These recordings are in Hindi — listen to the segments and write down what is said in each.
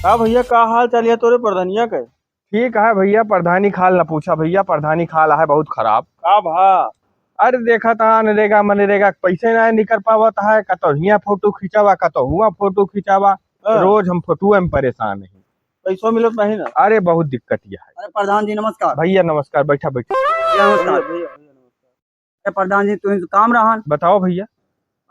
का भैया का हाल चाल है तोरे प्रधनिया के? ठीक है भैया। प्रधानी खाल न पूछा भैया। प्रधानी खाल है बहुत खराब। का भा? अरे देखा था नरेगा मनरेगा के पैसे ना निकल पावत है। कतो हियाँ फोटो खिंचावा कतो हुआ फोटो खिंचावा। हाँ, रोज हम फोटो में परेशान है। पैसों मिलत नहीं ना? अरे बहुत दिक्कत यह है। अरे प्रधान जी नमस्कार। भैया नमस्कार। बैठा बैठा। भैया भैया नमस्कार। भैया भैया नमस्कार। अरे प्रधान जी तुम तो काम रहन। बताओ भैया।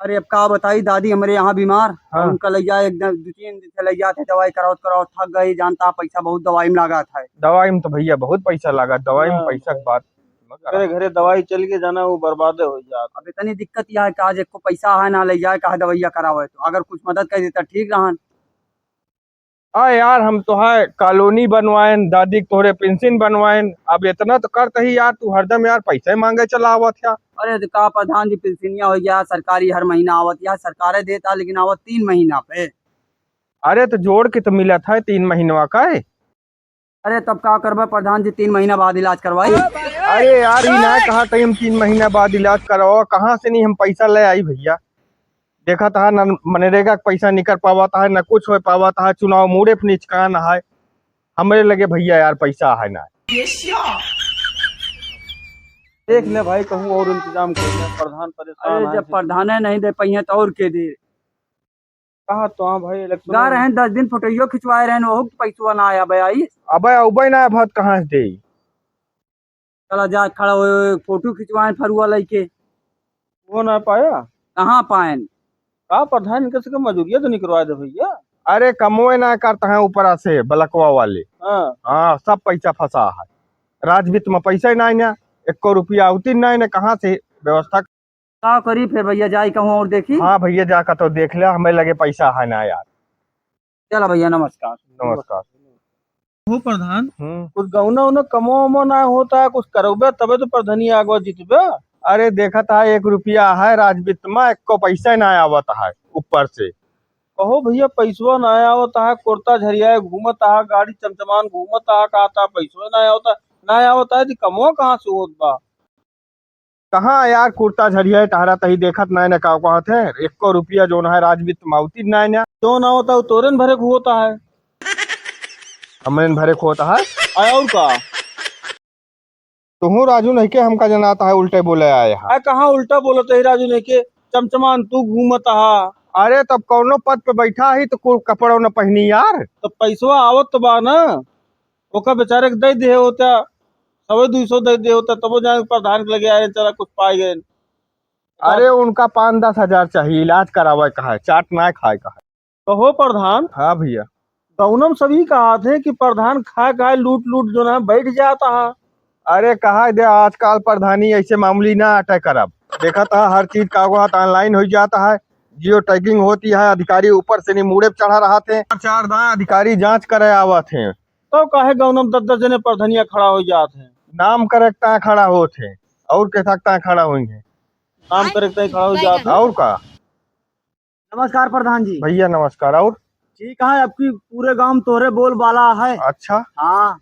अरे अब का बताई, दादी हमारे यहाँ बीमार हाँ। उनका लैया एकदम 2-3 दिन से लैया थे, दवाई कराओ कराओ थक गई। जानता पैसा बहुत दवाई में लगा था। दवाई में तो भैया बहुत पैसा लगा। दवाई में हाँ, पैसा की बात मत करा। तेरे घरे दवाई चल के जाना वो बर्बादे हो जात। अब इतनी दिक्कत यह है कि आज एक को पैसा है ना ले जाए कहा दवाइया करावे, तो अगर कुछ मदद कर देता ठीक रहन। यार हम तो है कॉलोनी बनवाएन दादी के तोहरे पेंशन बनवाएन। अब इतना तो करते ही यार। तू हरदम यार पैसे मांगे चला आवत है। अरे तो का प्रधान जी पेंशनिया हो गया सरकारी, हर महीना आवत या सरकारें देता, लेकिन आवत 3 महीना पे। अरे तो जोड़ के तो मिला था 3 महीनवा का है। अरे तब का करबा प्रधान जी, 3 महीना बाद इलाज करवाई। अरे यार ये ना कहा था हम 3 महीना बाद इलाज कराओ। कहाँ से नहीं हम पैसा ले आई भैया। देखा था न मनरेगा का पैसा निकल पावा था न कुछ हो पावा था। चुनाव मुड़े पे निचकान है। हमारे लगे भैया यार पैसा है ना। देख ले भाई, कहूँ और इंतजाम कर ले, प्रधान परेशान अरे है। जब प्रधान नहीं दे पहिए तो और के दे। कहा तो हाँ भाई इलेक्शन गा रहे 10 दिन फोटोइयो खिंचवाए रहे, वो पैसा ना आया भाई। अबे उबे ना भत कहाँ से दे। चला जा खड़ा हो फोटो खिंचवाए फरुआ लेके। वो ना पाया। कहाँ पाए? का प्रधान इनके से मजूरिया तो नहीं करवा दे भैया। अरे कमोए ना करता है ऊपर से बलकवा वाले। हाँ, हाँ सब पैसा फंसा है। राजवित्त में पैसा ही नहीं ना। 1 रुपया आउती नहीं ना। कहाँ से व्यवस्था। का करी फिर भैया, जाई कहूँ और देखी। हाँ भैया जाकर तो देख ले। हमें लगे पैसा है ना यार। चला भैया नमस्कार। नमस्कार। हो प्रधान, हम्म। कुछ गौना उना कमो वमो ना होता है, कुछ करोगे तबे तो प्रधानी आगो जीतबे। अरे देखा था 1 रुपया है राजवित्त में। 1 को पैसा नहीं आवत है ऊपर से। कहो भैया पैसवा ना आवता है, कुर्ता झरिया घूमता है, गाड़ी चमचमान घूमता है, कहता पैसवा ना आवता। ना आवता है तो कमो कहाँ से होत बा? कहाँ यार कुर्ता झरिया टहरा तही देखत नहीं ना का कहत है। 1 रुपया जो है राजवित्त में आउती नहीं ना। क्यों ना होता है? तोरन भरे को होता है। हमने भरे को होता है। आया और का? तुहू राजू नहीं के हमका जनाता है उल्टे बोले आए है। आय कहाँ उल्टा बोलत है राजू ने के? चमचमान तू घूमता है। अरे तब कौनो पद पे बैठा ही तो कोई कपड़ों न पहनी यार। तो पैसवा आवत तो बा ना, ओका बेचारे के दे दे होता, 100-200 दे दे होता, तबो जाने प्रधान के लगे आए चला कुछ पाए गए। अरे उनका 5-10 हजार चाहिए इलाज करावे का है। चाट ना खाए का है। कहो प्रधान, हाँ भैया। गौनम सभी कहा थे कि प्रधान खाए खाए लूट लूट जो ना बैठ जाता है। अरे कहा दे आजकल प्रधानी ऐसे मामूली ना अटैक करब। देखा था हर चीज कागजात ऑनलाइन हो जाता है। जियो टैगिंग होती है। अधिकारी ऊपर से नहीं मुड़े पे चढ़ा रहा थे। 4 अधिकारी जांच करे आवत हैं। तो काहे गौनम 10-10 जने प्रधानिया खड़ा हो जाते हैं। नाम करेक्टा खड़ा होते हैं और के सकता खड़ा होंगे। काम करे खड़ा हो जाते हैं। और का नमस्कार प्रधान जी। भैया नमस्कार। और ठीक है, आपकी पूरे गांव तोरे बोल बाला है। अच्छा हाँ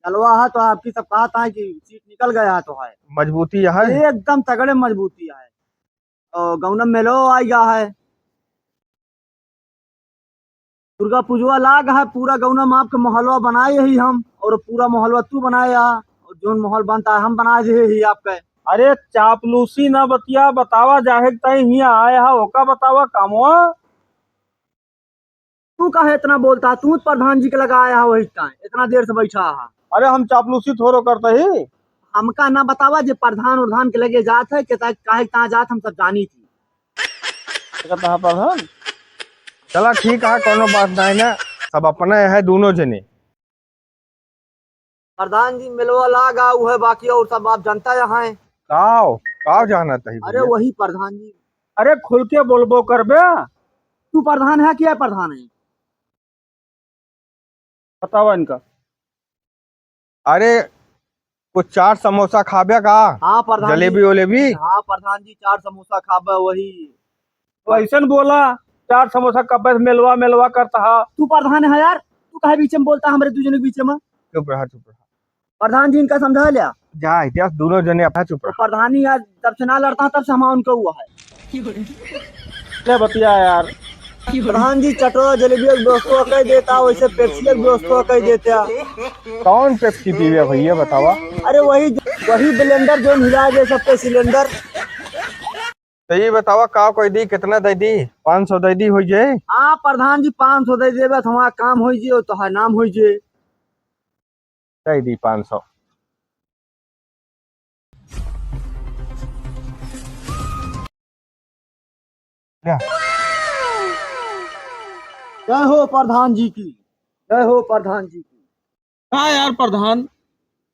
चलवा है तो आपकी सब कहा था कि सीट निकल गया है तो है। मजबूती है। एकदम तगड़े मजबूती है। और गौनम मेलो आई गया है। दुर्गा पूजवा लाग है, पूरा गौनम आपके मोहल्ला बनाए ही हम, और पूरा मोहल्ला तू बनाया, और जो माहौल बनता है हम बना दे ही आपके। अरे चापलूसी ना बतिया, बतावा जाहे तई हिया आया है ओका बतावा कामवा। तू कहे इतना बोलता है? तू प्रधान जी के लगा आया है वही टाइम, इतना देर से बैठा है। अरे हम चापलूसी थोड़ो करते ही। हमका ना बतावा जे प्रधान उर्धान के लगे जात है, काहे कहाँ जात हम सब जानी थी। कहता है प्रधान, चला ठीक है कोनो बात नहीं ना। सब अपने है दोनों जने। प्रधान जी मिलवा लागा उ है, बाकी और सब आप जनता यहाँ है। काव जाना तही अरे भैया। वही प्रधान जी। अरे खुल के बोलबो करबे। तू प्रधान है क्या प्रधान है? बतावा इनका। अरे कुछ 4 समोसा खाबे का। हाँ प्रधान जलेबी जी। वलेबी। हाँ प्रधान जी 4 समोसा खाबा वही। तो ऐसा बोला 4 समोसा कब मेलवा मेलवा करता है। तू प्रधान है यार, तू कहे बीच में बोलता है हमारे दूजन के बीच में। चुप रहा चुप रहा। प्रधान जी इनका समझा लिया। जा इतिहास दोनों जने अपना चुप तो रहा। प्रधानी आज जब से ना लड़ता तब से हम उनका हुआ है। ले बतिया यार। प्रधान जी चटोरा जलेबी एक दोस्तों कह देता, वैसे पेप्सी एक दोस्तों कह देता। कौन पेप्सी पीवे भैया बतावा। अरे वही ब्लेंडर जो हिला दे सबके सिलेंडर। तो ये बतावा का कोई दी कितना दे दी, 500 दे दी हो जाए। हाँ प्रधान जी 500 दे देबे तो हमारा काम हो जे, तो नाम हो जे। दे दी 500। जय हो प्रधान जी की, जय हो प्रधान जी की। हाँ यार प्रधान,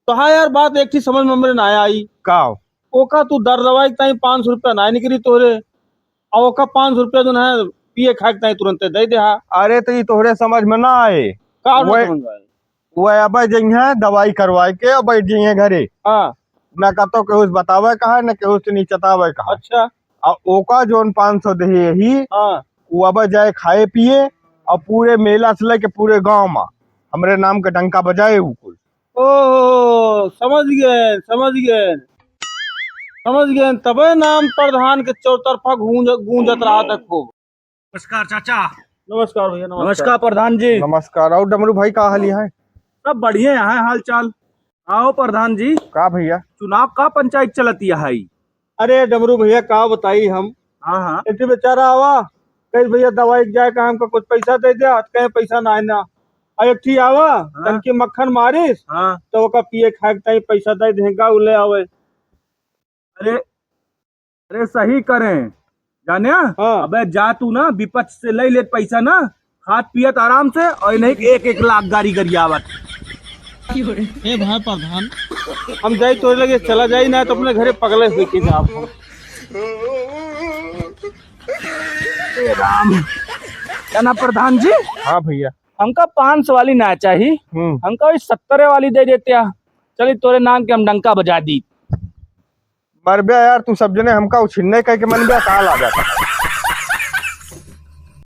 तो हाँ यार बात एक ही समझ में हमरे ना आई। का ओका तू दर दवाई ताई 500 रुपया ना निकली तोरे, और ओका 500 रुपया जो है पिए खाए ताई तुरंत दे दे। हाँ अरे तो ये तोहरे समझ में ना आए। का वो वो अब जइहे दवाई करवाए के और बैठ जइहे घरे। हाँ न कतो केहू से बतावे कहा न केहू से चतावे कहा। अच्छा और ओका जोन 500 दे ही हाँ वो अब जाए खाए पिए और पूरे मेला से लेके पूरे गांव में हमरे नाम के डंका बजाए उ कुल। ओ समझ गए समझ गए समझ गए, तबे नाम प्रधान के चौतरफा गूंजत रहा तक को। नमस्कार चाचा। नमस्कार भैया नमस्कार प्रधान जी। नमस्कार। और डमरू भाई का हाली है। सब बढ़िया यहाँ हाल चाल। आओ प्रधान जी, का भैया चुनाव का पंचायत चलती है। अरे डमरू भैया का बताई हम। हाँ हाँ। एक बेचारा आवा कहीं भैया दवाई जाए का हमको कुछ पैसा दे दिया, कहीं पैसा ना ना। और एक ठीक आवा तनकी मक्खन मारिस हाँ। तो ओका पिए खाए ताई पैसा दे देगा उ ले आवे। अरे अरे सही करें जाने। हाँ। अबे जा तू ना विपक्ष से ले ले पैसा ना, खात पियत आराम से, और नहीं 1-1 लाख गाड़ी गरियावत। ए भाई प्रधान, हम जाई तो लगे चला जाई ना तो अपने घरे पगले हुए की जा आपको। हे राम। क्या ना प्रधान जी, हाँ भैया। हमका 500 वाली ना चाहिए, हमका 70 वाली दे देते। चलिए तोरे नाम के हम डंका बजा दी। मरबे यार तू सब जने हमका उछिन्ने कह के मन बे काल आ जाता।